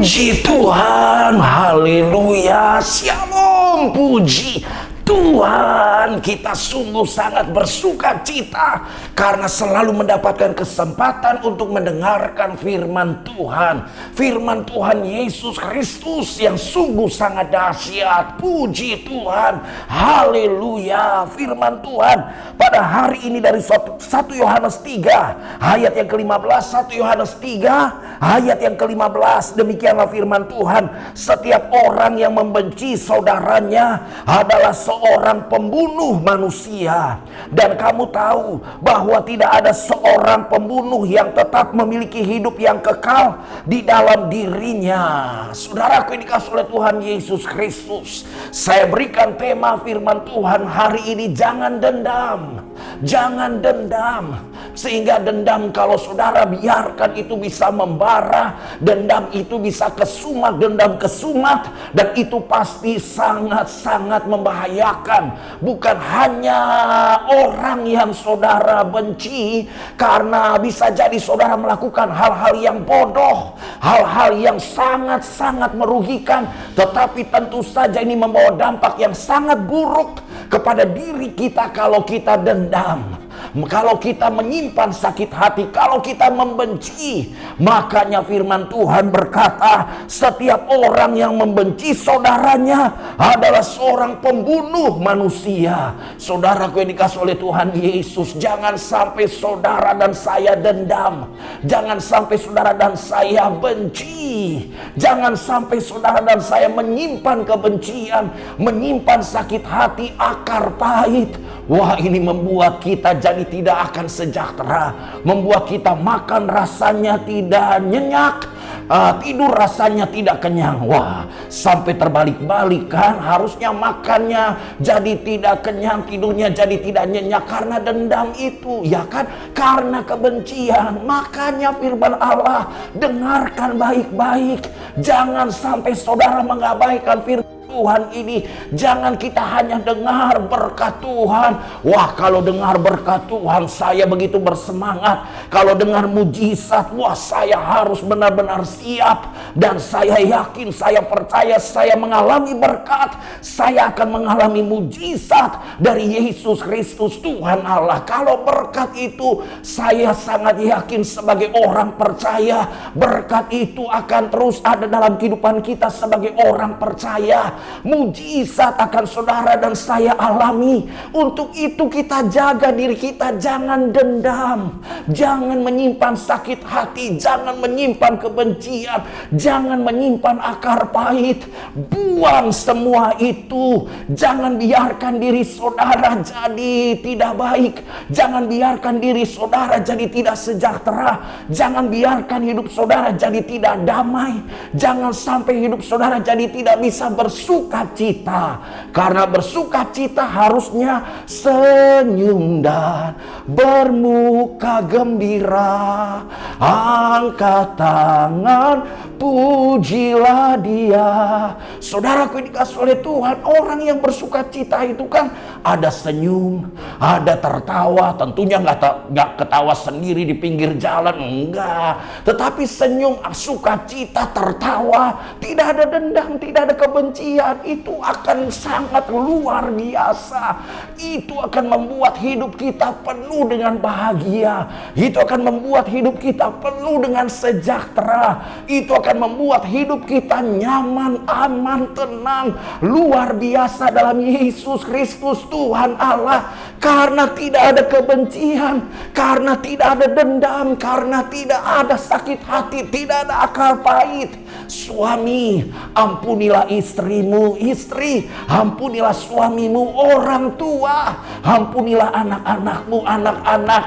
Puji Tuhan, haleluya, shalom, puji Tuhan. Kita sungguh sangat bersuka cita karena selalu mendapatkan kesempatan untuk mendengarkan firman Tuhan. Firman Tuhan Yesus Kristus yang sungguh sangat dahsyat. Puji Tuhan, haleluya. Firman Tuhan pada hari ini dari 1 Yohanes 3 ayat yang ke-15. 1 Yohanes 3 ayat yang ke-15. Demikianlah firman Tuhan. Setiap orang yang membenci saudaranya adalah seorang pembunuh manusia. Dan kamu tahu bahwa tidak ada seorang pembunuh yang tetap memiliki hidup yang kekal di dalam dirinya. Saudaraku yang dikasihi oleh Tuhan Yesus Kristus, saya berikan tema firman Tuhan hari ini, jangan dendam. Jangan dendam. Sehingga dendam, kalau saudara biarkan itu bisa membara, dendam itu bisa kesumat, dendam kesumat, dan itu pasti sangat-sangat membahayakan. Bukan hanya orang yang saudara benci, karena bisa jadi saudara melakukan hal-hal yang bodoh, hal-hal yang sangat-sangat merugikan, tetapi tentu saja ini membawa dampak yang sangat buruk kepada diri kita kalau kita dendam. Kalau kita menyimpan sakit hati, kalau kita membenci. Makanya firman Tuhan berkata, setiap orang yang membenci saudaranya adalah seorang pembunuh manusia. Saudaraku yang dikasihi oleh Tuhan Yesus, jangan sampai saudara dan saya dendam. Jangan sampai saudara dan saya benci. Jangan sampai saudara dan saya menyimpan kebencian, menyimpan sakit hati, akar pahit. Wah, ini membuat kita jadi tidak akan sejahtera, membuat kita makan rasanya tidak nyenyak, tidur rasanya tidak kenyang. Wah, sampai terbalik-balik kan, harusnya makannya jadi tidak kenyang, tidurnya jadi tidak nyenyak karena dendam itu, ya kan, karena kebencian. Makanya firman Allah, dengarkan baik-baik, jangan sampai saudara mengabaikan firman Tuhan ini. Jangan kita hanya dengar berkat Tuhan. Wah, kalau dengar berkat Tuhan saya begitu bersemangat. Kalau dengar mujizat, wah saya harus benar-benar siap. Dan saya yakin, saya percaya, saya mengalami berkat, saya akan mengalami mujizat dari Yesus Kristus Tuhan Allah. Kalau berkat itu, saya sangat yakin sebagai orang percaya, berkat itu akan terus ada dalam kehidupan kita sebagai orang percaya. Mujizat akan saudara dan saya alami. Untuk itu kita jaga diri kita, jangan dendam, jangan menyimpan sakit hati, jangan menyimpan kebencian, jangan menyimpan akar pahit. Buang semua itu. Jangan biarkan diri saudara jadi tidak baik, jangan biarkan diri saudara jadi tidak sejahtera, jangan biarkan hidup saudara jadi tidak damai, jangan sampai hidup saudara jadi tidak bisa bersukacita. Karena bersukacita harusnya senyum dan bermuka gembira. Angkat tangan, pujilah Dia. Saudaraku yang dikasihi oleh Tuhan, orang yang bersukacita itu kan ada senyum, ada tertawa. Tentunya nggak ketawa sendiri di pinggir jalan, enggak. Tetapi senyum, sukacita, tertawa, tidak ada dendam, tidak ada kebencian. Itu akan sangat luar biasa. Itu akan membuat hidup kita penuh dengan bahagia. Itu akan membuat hidup kita penuh dengan sejahtera. Itu akan membuat hidup kita nyaman, aman, tenang, luar biasa dalam Yesus Kristus Tuhan Allah. Karena tidak ada kebencian, karena tidak ada dendam, karena tidak ada sakit hati, tidak ada akal pahit. Suami, ampunilah istrimu. Istri, ampunilah suamimu. Orang tua, ampunilah anak-anakmu. Anak-anak,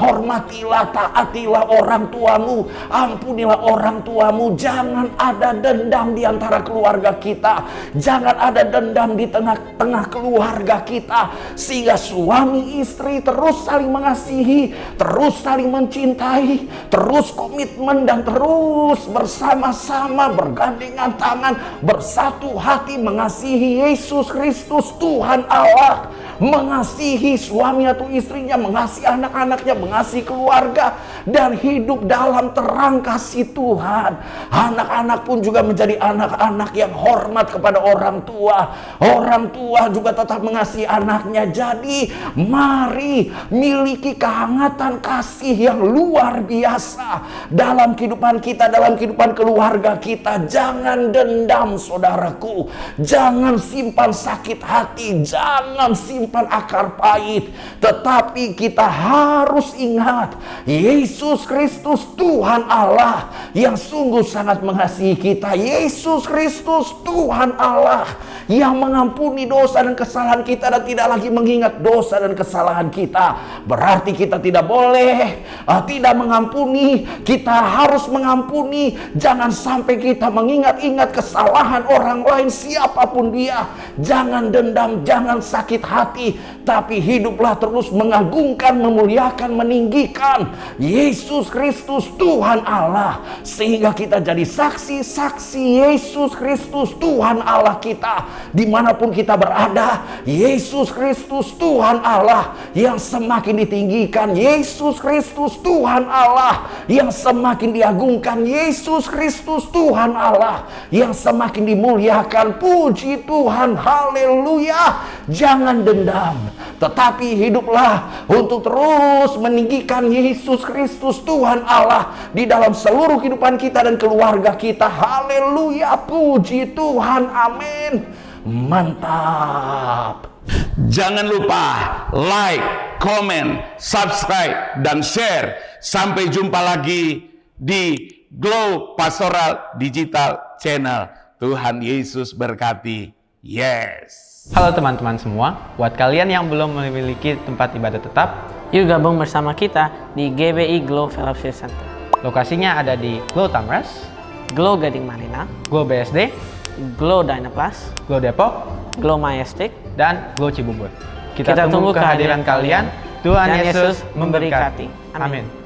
hormatilah, taatilah orang tuamu. Ampunilah orang tuamu. Jangan ada dendam di antara keluarga kita. Jangan ada dendam di tengah-tengah keluarga kita. Sehingga suami istri terus saling mengasihi, terus saling mencintai, terus komitmen dan terus bersama-sama bersama-sama bergandengan tangan, bersatu hati mengasihi Yesus Kristus Tuhan Allah, mengasihi suami atau istrinya, mengasihi anak-anaknya, mengasihi keluarga, dan hidup dalam terang kasih Tuhan. Anak-anak pun juga menjadi anak-anak yang hormat kepada orang tua. Orang tua juga tetap mengasihi anaknya. Jadi mari miliki kehangatan kasih yang luar biasa dalam kehidupan kita, dalam kehidupan keluarga kita. Jangan dendam, saudaraku. Jangan simpan sakit hati, jangan simpan akar pahit. Tetapi kita harus ingat, Yesus Kristus Tuhan Allah yang sungguh sangat mengasihi kita. Yesus Kristus Tuhan Allah yang mengampuni dosa dan kesalahan kita dan tidak lagi mengingat dosa dan kesalahan kita. Berarti kita tidak boleh tidak mengampuni. Kita harus mengampuni. Jangan sampai kita mengingat-ingat kesalahan orang lain siapapun dia. Jangan dendam, jangan sakit hati, tapi hiduplah terus mengagungkan, memuliakan, meninggikan Yesus Kristus Tuhan Allah, sehingga kita jadi saksi-saksi Yesus Kristus Tuhan Allah kita dimanapun kita berada. Yesus Kristus Tuhan Allah yang semakin ditinggikan, Yesus Kristus Tuhan Allah yang semakin diagungkan, Yesus Kristus Tuhan Allah yang semakin dimuliakan. Puji Tuhan, haleluya. Jangan dendam, tetapi hiduplah untuk terus meninggikan Yesus Kristus Tuhan Allah di dalam seluruh kehidupan kita dan keluarga kita. Haleluya, puji Tuhan, amin. Mantap. Jangan lupa like, comment, subscribe, dan share. Sampai jumpa lagi di Glow Pastoral Digital Channel. Tuhan Yesus berkati. Yes. Halo teman-teman semua, buat kalian yang belum memiliki tempat ibadah tetap, yuk gabung bersama kita di GBI Glow Fellowship Center. Lokasinya ada di Glow Tamres, Glow Gading Marina, Glow BSD, Glow Dynaplus, Glow Depok, Glow Majestic, dan Glow Cibubur. Kita tunggu kehadiran kalian. Tuhan Dan Yesus Yesus memberkati. Amin.